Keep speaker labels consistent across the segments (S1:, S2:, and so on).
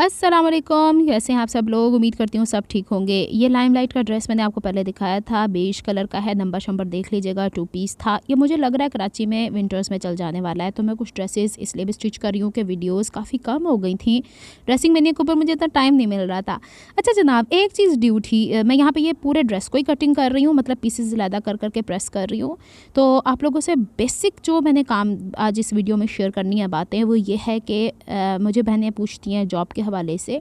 S1: अस्सलाम वालेकुम, कैसे हैं आप सब लोग। उम्मीद करती हूँ सब ठीक होंगे। ये लाइमलाइट का ड्रेस मैंने आपको पहले दिखाया था, बेज कलर का है, नंबर शंबर देख लीजिएगा, 2 पीस था। ये मुझे लग रहा है कराची में विंटर्स में चल जाने वाला है, तो मैं कुछ ड्रेसेस इसलिए भी स्टिच कर रही हूँ कि वीडियोस काफ़ी कम हो गई थी ड्रेसिंग मेन्यू के ऊपर, मुझे इतना टाइम नहीं मिल रहा था। अच्छा जनाब, एक चीज़ ड्यू थी, मैं यहाँ पर ये पूरे ड्रेस को ही कटिंग कर रही हूँ, मतलब पीसेज अलहदा कर करके प्रेस कर रही हूँ। तो आप लोगों से बेसिक जो मैंने काम आज इस वीडियो में शेयर करनी है बातें, वो ये है कि मुझे बहनें पूछती हैं जॉब के हवाले से।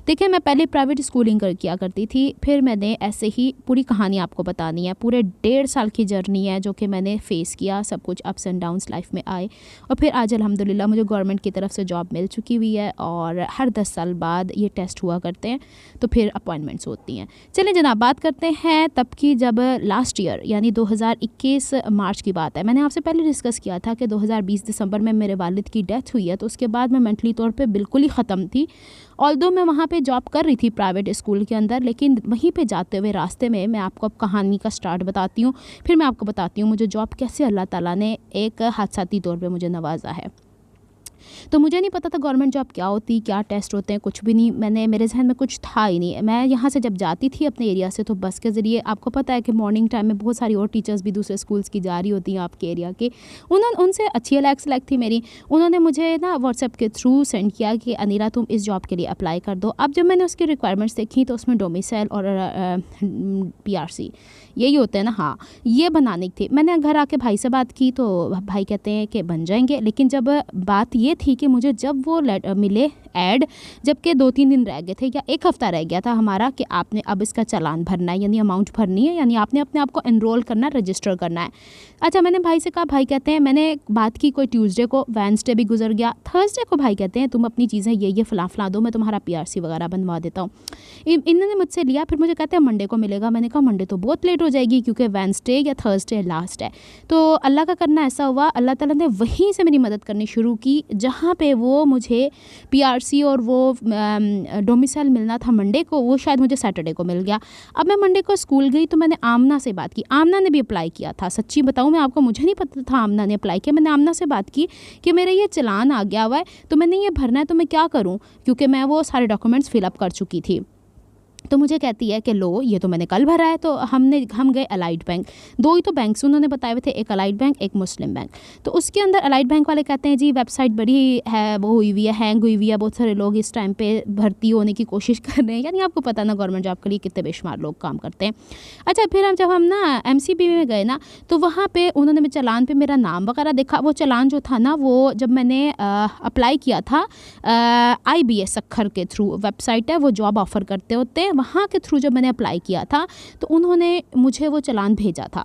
S1: देखिए, मैं पहले प्राइवेट स्कूलिंग किया करती थी, फिर मैंने ऐसे ही पूरी कहानी आपको बतानी है। पूरे 1.5 साल की जर्नी है जो कि मैंने फ़ेस किया, सब कुछ अप्स एंड डाउन्स लाइफ में आए, और फिर आज अल्हम्दुलिल्लाह मुझे गवर्नमेंट की तरफ से जॉब मिल चुकी हुई है। और हर 10 साल बाद ये टेस्ट हुआ करते हैं, तो फिर अपॉइंटमेंट्स होती हैं। चलिए जनाब, बात करते हैं तब की, जब लास्ट ईयर यानी 2021 मार्च की बात है। मैंने आपसे पहले डिस्कस किया था कि 2020 दिसंबर में मेरे वालिद की डेथ हुई है, तो उसके बाद मैं मेंटली तौर पे बिल्कुल ही ख़त्म थी। ऑल्दो मैं वहाँ पे जॉब कर रही थी प्राइवेट स्कूल के अंदर, लेकिन वहीं पे जाते हुए रास्ते में मैं आपको अब कहानी का स्टार्ट बताती हूँ, फिर मैं आपको बताती हूँ मुझे जॉब कैसे अल्लाह ताला ने एक हादसाती तौर पे मुझे नवाजा है। तो मुझे नहीं पता था गवर्नमेंट जॉब क्या होती, क्या टेस्ट होते हैं, कुछ भी नहीं। मेरे जहन में कुछ था ही नहीं। मैं यहाँ से जब जाती थी अपने एरिया से, तो बस के ज़रिए, आपको पता है कि मॉर्निंग टाइम में बहुत सारी और टीचर्स भी दूसरे स्कूल्स की जा रही होती हैं आपके एरिया के। उनसे अच्छी अलग थी मेरी। उन्होंने मुझे ना व्हाट्सएप के थ्रू सेंड किया कि अनीरा तुम इस जॉब के लिए अप्लाई कर दो। अब जब मैंने उसकी रिक्वायरमेंट्स देखी तो उसमें डोमिसाइल और PRC यही होते हैं ना, हाँ, ये बनाने की थी। मैंने घर आके भाई से बात की, तो भाई कहते हैं कि बन जाएंगे। लेकिन जब बात ये थी कि मुझे जब वो मिले ऐड, जबकि 2-3 दिन रह गए थे या 1 हफ़्ता रह गया था हमारा, कि आपने अब इसका चालान भरना है, यानी अमाउंट भरनी है, यानी आपने अपने आप को एनरोल करना है, रजिस्टर करना है। अच्छा, मैंने भाई से कहा, भाई कहते हैं, मैंने बात की कोई ट्यूसडे को, वेडनेसडे भी गुजर गया, थर्सडे को भाई कहते हैं तुम अपनी चीज़ें ये फला दो, मैं तुम्हारा PRC वगैरह बनवा देता हूँ। इन्होंने मुझसे लिया, फिर मुझे कहते हैं मंडे को मिलेगा। मैंने कहा मंडे तो बहुत लेट हो जाएगी, क्योंकि वेडनेसडे या थर्सडे लास्ट है। तो अल्लाह का करना ऐसा हुआ, अल्लाह ताला ने वहीं से मेरी मदद करनी शुरू की, जहाँ पे वो मुझे PRC और वो डोमिसाइल मिलना था मंडे को, वो शायद मुझे सैटरडे को मिल गया। अब मैं मंडे को स्कूल गई, तो मैंने आमना से बात की। आमना ने भी अप्लाई किया था, सच्ची बताऊँ मैं आपको, मुझे नहीं पता था आमना ने अप्लाई किया। मैंने आमना से बात की कि मेरा ये चालान आ गया हुआ है, तो मैंने ये भरना है, तो मैं क्या करूँ, क्योंकि मैं वो सारे डॉक्यूमेंट्स फिलअप कर चुकी थी। तो मुझे कहती है कि लो, ये तो मैंने कल भरा है। तो हम गए अलाइड बैंक, 2 ही तो बैंक्स उन्होंने बताए हुए थे, एक अलाइड बैंक, एक मुस्लिम बैंक। तो उसके अंदर अलाइड बैंक वाले कहते हैं जी वेबसाइट बड़ी है, वो हुई हुई है, हैंग हुई हुई है, बहुत सारे लोग इस टाइम पे भर्ती होने की कोशिश कर रहे हैं। यानी आपको पता ना गवर्नमेंट जॉब के लिए कितने बेशुमार लोग काम करते हैं। अच्छा, फिर जब हम ना MCB में गए ना, तो वहाँ पर उन्होंने मेरे चालान पर मेरा नाम वगैरह देखा। वो चालान जो था ना, वो जब मैंने अप्लाई किया था IBS अखर के थ्रू, वेबसाइट है, वो जॉब ऑफ़र करते होते हैं, वहाँ के थ्रू जब मैंने अप्लाई किया था, तो उन्होंने मुझे वो चालान भेजा था।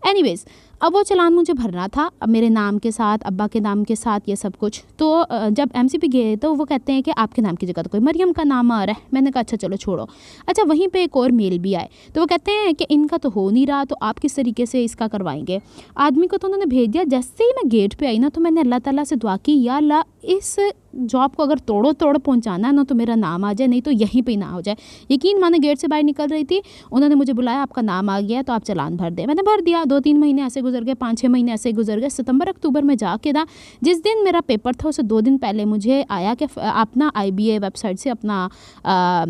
S1: एनीवेज़, अब वो चालान मुझे भरना था, अब मेरे नाम के साथ, अब्बा के नाम के साथ, ये सब कुछ। तो जब MCB गए, तो वो कहते हैं कि आपके नाम की जगह तो कोई मरियम का नाम आ रहा है। मैंने कहा अच्छा चलो छोड़ो। अच्छा, वहीं पे एक और मेल भी आए, तो वो कहते हैं कि इनका तो हो नहीं रहा, तो आप किस तरीके से इसका करवाएंगे। आदमी को तो उन्होंने भेज दिया। जैसे ही मैं गेट पे आई ना, तो मैंने अल्लाह ताला से दुआ की, या अल्लाह इस जॉब को अगर तोड़ पहुंचाना ना, तो मेरा नाम आ जाए, नहीं तो यहीं पे ही ना हो जाए। यकीन माने, गेट से बाहर निकल रही थी, उन्होंने मुझे बुलाया, आपका नाम आ गया, तो आप चालान भर दें। मैंने भर दिया। 2-3 महीने ऐसे गुजर गए, 5-6 महीने ऐसे गुजर गए। सितंबर अक्टूबर में जाके ना, जिस दिन मेरा पेपर था उससे 2 दिन पहले मुझे आया कि आप ना IBA वेबसाइट से अपना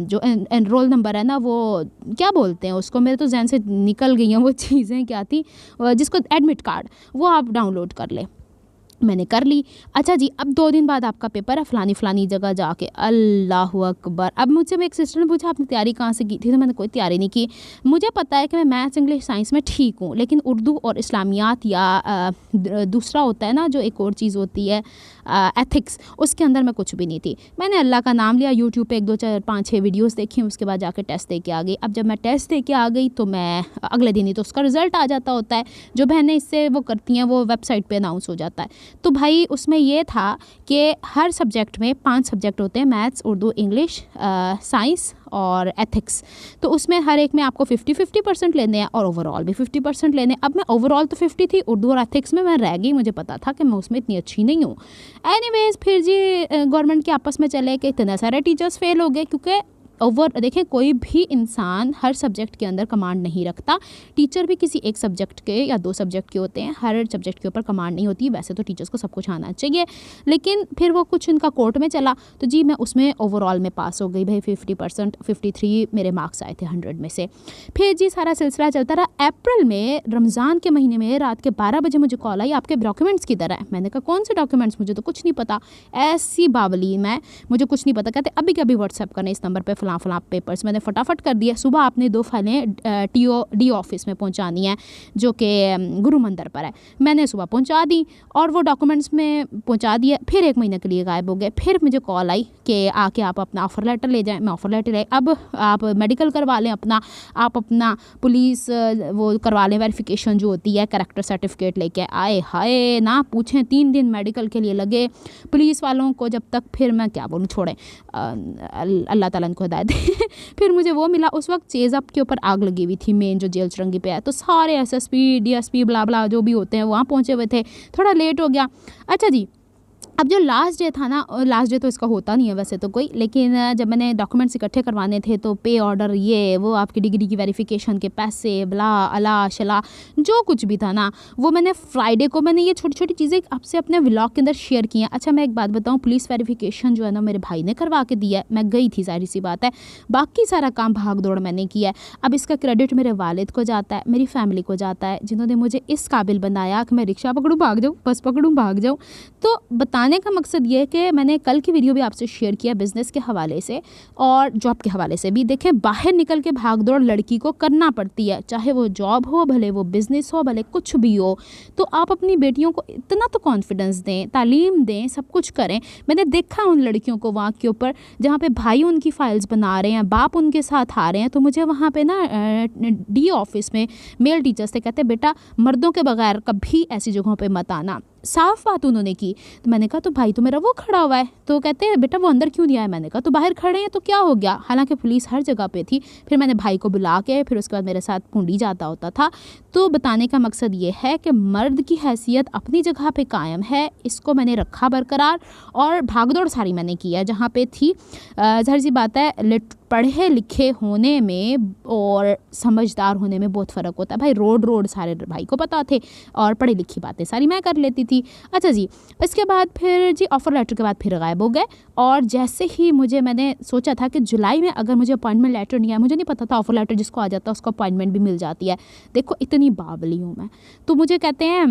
S1: जो एनरोल नंबर है ना, वो क्या बोलते हैं उसको, मेरे तो जहन से निकल गई हैं वो चीज़ें क्या थी, जिसको एडमिट कार्ड, वो आप डाउनलोड कर ले। मैंने कर ली। अच्छा जी, अब 2 दिन बाद आपका पेपर है फ़लानी जगह जाके। अल्लाहु अकबर। अब मुझसे एक सिस्टर ने पूछा आपने तैयारी कहाँ से की थी, तो मैंने कोई तैयारी नहीं की। मुझे पता है कि मैं मैथ्स, इंग्लिश, साइंस में ठीक हूँ, लेकिन उर्दू और इस्लामियात या दूसरा होता है ना, जो एक और चीज़ होती है एथिक्स, उसके अंदर मैं कुछ भी नहीं थी। मैंने अल्लाह का नाम लिया, यूट्यूब पे 1, 2, 4, 5, 6 वीडियोस देखी, उसके बाद जाके टेस्ट दे के आ गई। अब जब मैं टेस्ट दे के आ गई, तो मैं अगले दिन ही तो उसका रिज़ल्ट आ जाता होता है। जो बहनें इससे वो करती हैं, वो वेबसाइट पे अनाउंस हो जाता है। तो भाई उसमें ये था कि हर सब्जेक्ट में 5 सब्जेक्ट होते हैं, मैथ्स, उर्दू, इंग्लिश, साइंस और एथिक्स। तो उसमें हर एक में आपको 50-50% लेने हैं, और ओवरऑल भी 50% लेने हैं। अब मैं ओवरऑल तो 50 थी, उर्दू और एथिक्स में मैं रह गई। मुझे पता था कि मैं उसमें इतनी अच्छी नहीं हूँ। एनीवेज़, फिर जी गवर्नमेंट के आपस में चले कि इतने सारे टीचर्स फेल हो गए, क्योंकि ओवर देखें, कोई भी इंसान हर सब्जेक्ट के अंदर कमांड नहीं रखता। टीचर भी किसी एक सब्जेक्ट के या 2 सब्जेक्ट के होते हैं, हर सब्जेक्ट के ऊपर कमांड नहीं होती। वैसे तो टीचर्स को सब कुछ आना चाहिए, लेकिन फिर वो कुछ उनका कोर्ट में चला, तो जी मैं उसमें ओवरऑल में पास हो गई भाई। 50% 53 मेरे मार्क्स आए थे 100 में से। फिर जी सारा सिलसिला चलता रहा। अप्रैल में रमज़ान के महीने में रात के 12 बजे मुझे कॉल आई, आपके डॉक्यूमेंट्स किधर है? मैंने कहा कौन से डॉक्यूमेंट्स, मुझे तो कुछ नहीं पता। ऐसी बावली मैं, मुझे कुछ नहीं पता। कहते अभी कभी व्हाट्सएप करने इस नंबर पे फलां पेपर्स। मैंने फटाफट कर दिया। सुबह आपने 2 फाइलें डी ऑफिस में पहुंचानी है जो कि गुरु मंदिर पर है। मैंने सुबह पहुंचा दी और वो डॉक्यूमेंट्स में पहुंचा दिया। फिर 1 महीने के लिए गायब हो गए। फिर मुझे कॉल आई कि आके आप अपना ऑफ़र लेटर ले जाएं। मैं ऑफ़र लेटर ले, अब आप मेडिकल करवा लें अपना, आप अपना पुलिस वो करवा लें, वेरिफिकेशन जो होती है, कैरेक्टर सर्टिफिकेट लेके आए। हाय ना पूछें, 3 दिन मेडिकल के लिए लगे पुलिस वालों को जब तक। फिर मैं क्या बोलूँ, छोड़ें, अल्लाह ताला को हिदायत दे। फिर मुझे वो मिला। उस वक्त चेज़अप के ऊपर आग लगी हुई थी, मेन जो जेल चुरंगी पे है, तो सारे SSP DSP ब्ला ब्ला जो भी होते हैं वहाँ पहुँचे हुए थे। थोड़ा लेट हो गया। अच्छा जी, अब जो लास्ट डे था ना, लास्ट डे तो इसका होता नहीं है वैसे तो कोई, लेकिन जब मैंने डॉक्यूमेंट्स इकट्ठे करवाने थे तो पे ऑर्डर, ये वो, आपकी डिग्री की वेरिफिकेशन के पैसे, ब्ला अला शला जो कुछ भी था ना, वो मैंने फ्राइडे को मैंने ये छोटी छोटी चीज़ें आपसे अपने व्लॉग के अंदर शेयर की हैं। अच्छा मैं एक बात बताऊँ, पुलिस वेरिफिकेशन जो है ना मेरे भाई ने करवा के दिया है। मैं गई थी, जाहिर सी बात है, बाकी सारा काम भाग दौड़ मैंने किया है। अब इसका क्रेडिट मेरे वालिद को जाता है, मेरी फैमिली को जाता है, जिन्होंने मुझे इस काबिल बनाया कि मैं रिक्शा पकड़ूँ भाग जाऊँ, बस पकड़ूँ भाग जाऊँ। तो बताने का मकसद ये है कि मैंने कल की वीडियो भी आपसे शेयर किया बिज़नेस के हवाले से और जॉब के हवाले से भी। देखें, बाहर निकल के भागदौड़ लड़की को करना पड़ती है, चाहे वो जॉब हो, भले वो बिज़नेस हो, भले कुछ भी हो। तो आप अपनी बेटियों को इतना तो कॉन्फिडेंस दें, तालीम दें, सब कुछ करें। मैंने देखा उन लड़कियों को वहाँ के ऊपर जहाँ पे भाई उनकी फ़ाइल्स बना रहे हैं, बाप उनके साथ आ रहे हैं, तो मुझे वहाँ पे ना डी ऑफिस में मेल टीचर्स से कहते बेटा मर्दों के बगैर कभी ऐसी जगहों पे मत आना। साफ बात उन्होंने की। तो मैंने कहा तो भाई तो मेरा वो खड़ा हुआ है, तो कहते हैं बेटा वो अंदर क्यों नहीं आया? मैंने कहा तो बाहर खड़े हैं तो क्या हो गया। हालांकि पुलिस हर जगह पे थी। फिर मैंने भाई को बुला के, फिर उसके बाद मेरे साथ पूंडी जाता होता था। तो बताने का मकसद ये है कि मर्द की हैसियत अपनी जगह पे कायम है, इसको मैंने रखा बरकरार और भागदौड़ सारी मैंने की है जहाँ पे थी। जाहिर सी बात है पढ़े लिखे होने में और समझदार होने में बहुत फ़र्क होता है भाई। रोड सारे भाई को पता थे और पढ़ी लिखी बातें सारी मैं कर लेती थी। अच्छा जी, इसके बाद फिर जी ऑफ़र लेटर के बाद फिर गायब हो गए। और जैसे ही मैंने सोचा था कि जुलाई में अगर मुझे अपॉइंटमेंट लेटर नहीं आया, मुझे नहीं पता था ऑफ़र लेटर जिसको आ जाता है उसको अपॉइंटमेंट भी मिल जाती है। देखो इतनी बावली हूँ मैं। तो मुझे कहते हैं,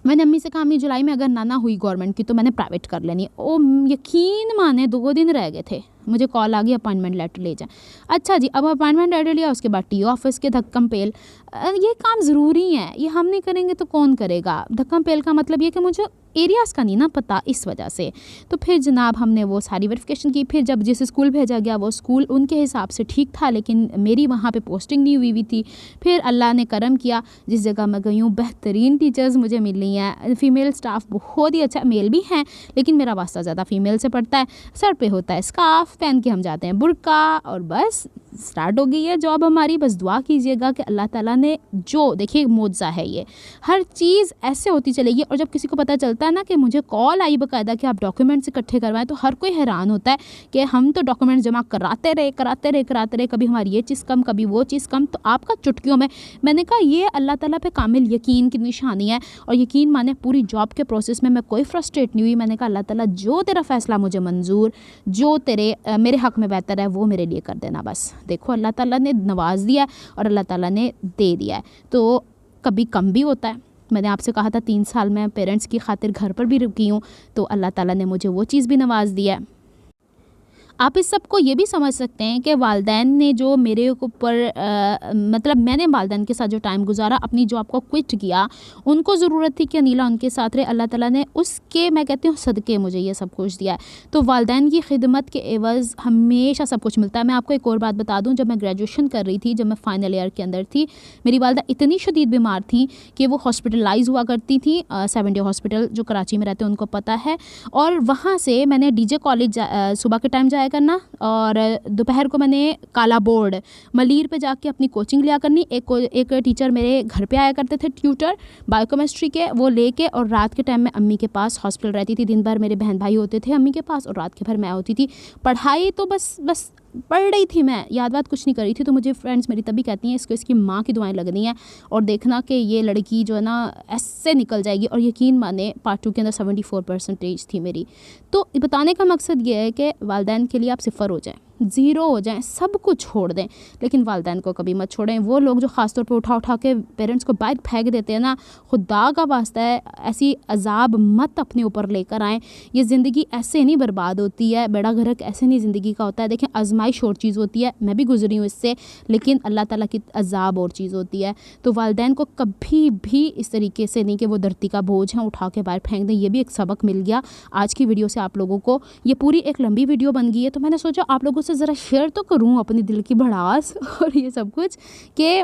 S1: मैंने अम्मी से कहा अम्मी जुलाई में अगर ना हुई गवर्नमेंट की तो मैंने प्राइवेट कर लेनी। ओ यकीन माने 2 दिन रह गए थे, मुझे कॉल आ गई अपॉइंटमेंट लेटर ले जाए। अच्छा जी, अब अपॉइंटमेंट लेटर लिया, उसके बाद टी ऑफिस के धक्कम पेल। ये काम ज़रूरी है, ये हम नहीं करेंगे तो कौन करेगा। धक्कम पेल का मतलब ये कि मुझे एरियाज़ का नहीं ना पता, इस वजह से। तो फिर जनाब हमने वो सारी वेरिफिकेशन की। फिर जब जिस स्कूल भेजा गया वो स्कूल उनके हिसाब से ठीक था, लेकिन मेरी वहाँ पे पोस्टिंग नहीं हुई थी। फिर अल्लाह ने करम किया, जिस जगह मैं गई हूँ बेहतरीन टीचर्स मुझे मिल रही हैं, फ़ीमेल स्टाफ बहुत ही अच्छा, मेल भी हैं लेकिन मेरा वास्ता ज़्यादा फ़ीमेल से पड़ता है। सर पे होता है स्कार्फ, पहन के हम जाते हैं बुर्का और बस स्टार्ट हो गई है जॉब हमारी। बस दुआ कीजिएगा कि अल्लाह ताला ने जो, देखिए मौजज़ा है ये, हर चीज़ ऐसे होती चलेगी। और जब किसी को पता चलता है ना कि मुझे कॉल आई बाकायदा कि आप डॉक्यूमेंट्स इकट्ठे करवाएं, तो हर कोई हैरान होता है कि हम तो डॉक्यूमेंट्स जमा कराते रहे, कभी हमारी ये चीज़ कम, कभी वो चीज़ कम, तो आपका चुटकियों में। मैंने कहा ये अल्लाह ताला पे कामिल यकीन की निशानी है। और यकीन माने पूरी जॉब के प्रोसेस में मैं कोई फ्रस्ट्रेट नहीं हुई। मैंने कहा अल्लाह ताला जो तेरा फ़ैसला मुझे मंजूर, जो तेरे मेरे हक़ में बेहतर है वो मेरे लिए कर देना बस। देखो अल्लाह ताला ने नवाज दिया है और अल्लाह ताला ने दे दिया है, तो कभी कम भी होता है। मैंने आपसे कहा था 3 साल मैं पेरेंट्स की खातिर घर पर भी रुकी हूँ, तो अल्लाह ताला ने मुझे वो चीज़ भी नवाज दिया है। आप इस सब को ये भी समझ सकते हैं कि वालदैन ने जो मेरे ऊपर मतलब मैंने वालदैन के साथ जो टाइम गुजारा, अपनी जॉब को क्विट किया, उनको ज़रूरत थी कि अनीला उनके साथ रहे। अल्लाह ताला ने उसके, मैं कहती हूँ सदक़े, मुझे ये सब कुछ दिया है। तो वालदैन की खिदमत के एवज़ हमेशा सब कुछ मिलता है। मैं आपको एक और बात बता दूँ, जब मैं ग्रेजुएशन कर रही थी, जब मैं फ़ाइनल ईयर के अंदर थी, मेरी वालदा इतनी शदीद बीमार थी कि वो हॉस्पिटलाइज़ हुआ करती थी। 7 डे हॉस्पिटल जो कराची में रहते हैं उनको पता है। और वहाँ से मैंने DJ कॉलेज सुबह के टाइम जाया करना और दोपहर को मैंने काला बोर्ड मलीर पे जाके अपनी कोचिंग लिया करनी। एक टीचर मेरे घर पे आया करते थे, ट्यूटर बायोकेमिस्ट्री के, वो लेके, और रात के टाइम में अम्मी के पास हॉस्पिटल रहती थी। दिन भर मेरे बहन भाई होते थे अम्मी के पास और रात के भर मैं होती थी। पढ़ाई तो बस पढ़ रही थी मैं, याद बात कुछ नहीं कर रही थी। तो मुझे फ्रेंड्स मेरी तभी कहती हैं इसको इसकी माँ की दुआएं लगनी है और देखना कि ये लड़की जो है ना ऐसे निकल जाएगी। और यकीन माने पार्ट 2 के अंदर 74% थी मेरी। तो बताने का मकसद ये है कि वालिदैन के लिए आप सिफ़र हो जाएं, ज़ीरो हो जाएं, सब कुछ छोड़ दें, लेकिन वालिदैन को कभी मत छोड़ें। वो लोग जो ख़ास तौर पे उठा उठा के पेरेंट्स को बाहर फेंक देते हैं ना, खुदा का वास्ता है ऐसी अजाब मत अपने ऊपर लेकर आएँ। ये ज़िंदगी ऐसे नहीं बर्बाद होती है, बेड़ा गर्क ऐसे नहीं ज़िंदगी का होता है। देखें आजमाइश और चीज़ होती है, मैं भी गुजरी हूँ इससे, लेकिन अल्लाह ताला की अजाब और चीज़ होती है। तो वालिदैन को कभी भी इस तरीके से नहीं कि वो धरती का बोझ है उठा के बाहर फेंक दें। ये भी एक सबक मिल गया आज की वीडियो से आप लोगों को। ये पूरी एक लंबी वीडियो बन गई है, तो मैंने सोचा आप लोगों से ज़रा शेयर तो करूँ अपनी दिल की भड़ास और ये सब कुछ। कि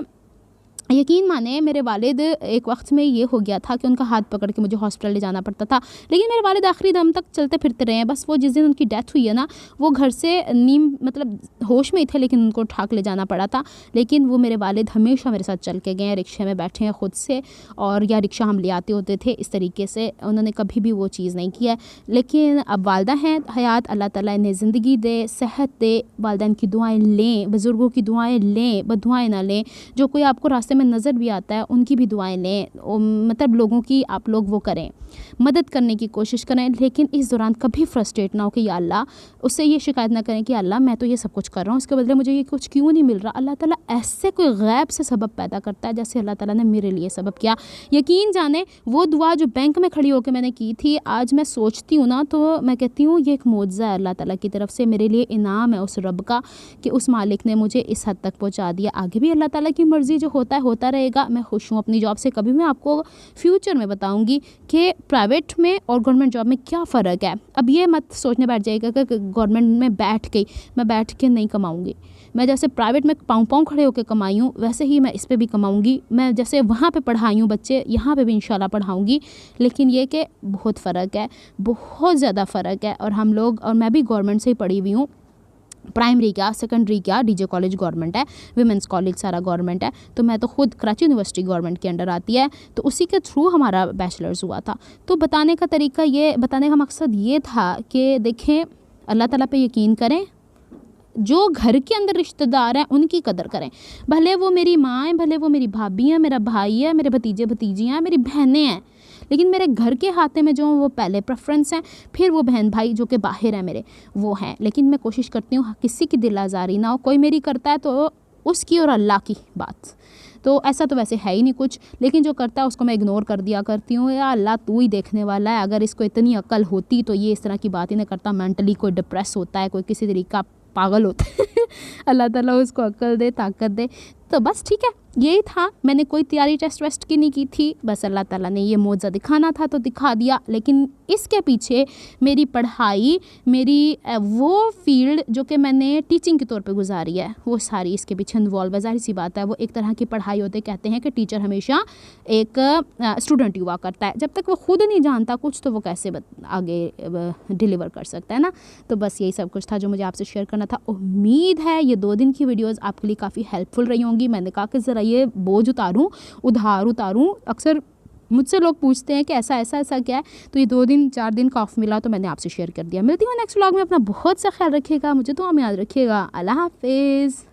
S1: यकीन माने मेरे वालिद एक वक्त में ये हो गया था कि उनका हाथ पकड़ के मुझे हॉस्पिटल ले जाना पड़ता था, लेकिन मेरे वालिद आखिरी दम तक चलते फिरते रहे हैं। बस वो जिस दिन उनकी डेथ हुई है ना, वो घर से नीम मतलब होश में ही थे, लेकिन उनको उठा के ले जाना पड़ा था। लेकिन वो मेरे वालिद हमेशा मेरे साथ चल के गए हैं, रिक्शे में बैठे हैं ख़ुद से, और या रिक्शा हम ले आते होते थे, इस तरीके से उन्होंने कभी भी वो चीज़ नहीं किया। लेकिन अब वालदा हैं हयात, अल्लाह ताला इन्हें ज़िंदगी दे, सेहत दे, वालिदैन की दुआएँ लें, बुज़ुर्गों की दुआएँ लें, बददुआएँ ना लें। जो कोई आपको रास्ते में नज़र भी आता है उनकी भी दुआएं लें, मतलब लोगों की आप लोग वो करें, मदद करने की कोशिश करें। लेकिन इस दौरान कभी फ्रस्ट्रेट ना हो कि या अल्लाह, उससे ये शिकायत ना करें कि अल्लाह मैं तो ये सब कुछ कर रहा हूँ, इसके बदले मुझे ये कुछ क्यों नहीं मिल रहा। अल्लाह ताला ऐसे कोई गैब से सबब पैदा करता है जैसे अल्लाह ताला ने मेरे लिए सबब किया। यकीन जाने वो दुआ जो बैंक में खड़ी होकर मैंने की थी, आज मैं सोचती हूँ ना तो मैं कहती हूँ ये एक मौजज़ा है अल्लाह ताला की तरफ से, मेरे लिए इनाम है उस रब का कि उस मालिक ने मुझे इस हद तक पहुँचा दिया। आगे भी अल्लाह ताला की मर्ज़ी जो होता है होता रहेगा। मैं खुश हूँ अपनी जॉब से। कभी मैं आपको फ्यूचर में बताऊँगी कि प्राइवेट में और गवर्नमेंट जॉब में क्या फ़र्क है। अब ये मत सोचने बैठ जाएगा कि गवर्नमेंट में बैठ के मैं बैठ के नहीं कमाऊँगी। मैं जैसे प्राइवेट में पाँव पाँव खड़े होकर कमाई हूँ, वैसे ही मैं इस पे भी कमाऊँगी। मैं जैसे वहाँ पे पढ़ाई हूँ बच्चे, यहाँ पे भी इंशाल्लाह पढ़ाऊँगी। लेकिन ये कि बहुत फ़र्क है, बहुत ज़्यादा फ़र्क है। और हम लोग, और मैं भी गवर्नमेंट से ही पढ़ी हुई हूँ, प्राइमरी क्या सेकेंडरी क्या, डीजे कॉलेज गवर्नमेंट है, विमेंस कॉलेज सारा गवर्नमेंट है। तो मैं तो खुद कराची यूनिवर्सिटी गवर्नमेंट के अंडर आती है, तो उसी के थ्रू हमारा बैचलर्स हुआ था। तो बताने का तरीका ये, बताने का मकसद ये था कि देखें अल्लाह ताला पे यकीन करें, जो घर के अंदर रिश्तेदार हैं उनकी कदर करें। भले वो मेरी माँ है, भले वो मेरी भाभी है, मेरा भाई है, मेरे भतीजे भतीजियाँ हैं, मेरी बहनें हैं, लेकिन मेरे घर के खाते में जो वो पहले प्रेफरेंस हैं, फिर वो बहन भाई जो कि बाहर हैं मेरे, वो हैं। लेकिन मैं कोशिश करती हूँ किसी की दिल आज़ारी ना हो। कोई मेरी करता है तो उसकी और अल्लाह की बात, तो ऐसा तो वैसे है ही नहीं कुछ, लेकिन जो करता है उसको मैं इग्नोर कर दिया करती हूँ। या अल्लाह तू ही देखने वाला है, अगर इसको इतनी अक्ल होती तो ये इस तरह की बात ही नहीं करता। मेंटली कोई डिप्रेस होता है, कोई किसी तरीका पागल होता है अल्लाह ताला उसको अक्ल दे, ताकत दे। तो बस ठीक है, यही था। मैंने कोई तैयारी टेस्ट वेस्ट की नहीं की थी, बस अल्लाह ताला ने ये मौज़ा दिखाना था तो दिखा दिया। लेकिन इसके पीछे मेरी पढ़ाई, मेरी वो फील्ड जो कि मैंने टीचिंग के तौर पे गुजारी है, वो सारी इसके पीछे इन्वॉल्व है। ज़ाहिर सी बात है, वो एक तरह की पढ़ाई होते, कहते हैं कि टीचर हमेशा एक स्टूडेंट हुआ करता है। जब तक वो खुद नहीं जानता कुछ तो वो कैसे आगे डिलीवर कर सकता है ना। तो बस यही सब कुछ था जो मुझे आपसे शेयर करना था। उम्मीद है ये 2 दिन की वीडियोज़ आपके लिए काफ़ी हेल्पफुल रही होंगी। मैंने कहा कि ज़रा ये बोझ उतारूं, उधार उतारूं। अक्सर मुझसे लोग पूछते हैं कि ऐसा क्या है, तो ये 2 दिन 4 दिन का ऑफ मिला तो मैंने आपसे शेयर कर दिया। मिलती हूँ नेक्स्ट व्लॉग में। अपना बहुत सा ख्याल रखिएगा, मुझे दुआ में याद रखिएगा। अल्लाह हाफिज़।